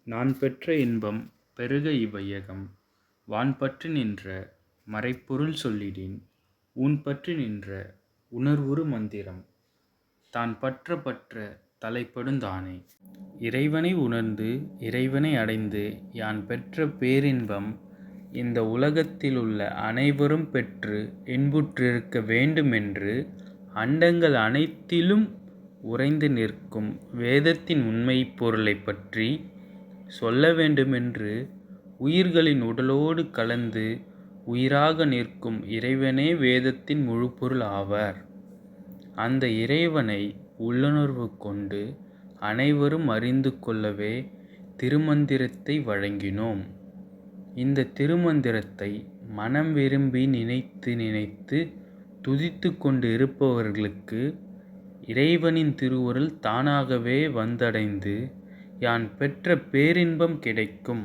நான் பெற்ற இன்பம் பெருக இவ்வையகம் வான்பற்றி நின்ற மறைப்பொருள் சொல்லிடின் ஊன்பற்றி நின்ற உணர்வுறு மந்திரம் தான் பற்ற பற்ற தலைப்படுந் தானே. இறைவனை உணர்ந்து இறைவனை அடைந்து யான் பெற்ற பேரின்பம் இந்த உலகத்திலுள்ள அனைவரும் பெற்று இன்புற்றிருக்க வேண்டுமென்று அண்டங்கள் அனைத்திலும் உறைந்து நிற்கும் வேதத்தின் உண்மைப் பொருளைப் பற்றி சொல்ல வேண்டுமென்று உயிர்களின் உடலோடு கலந்து உயிராக நிற்கும் இறைவனே வேதத்தின் முழுப்பொருள் ஆவார். அந்த இறைவனை உள்ளுணர்வு கொண்டு அனைவரும் அறிந்து கொள்ளவே திருமந்திரத்தை வழங்கினோம். இந்த திருமந்திரத்தை மனம் விரும்பி நினைத்து நினைத்து துதித்து கொண்டு இருப்பவர்களுக்கு இறைவனின் திருவருள் தானாகவே வந்தடைந்து யான் பெற்ற பேரின்பம் கிடைக்கும்.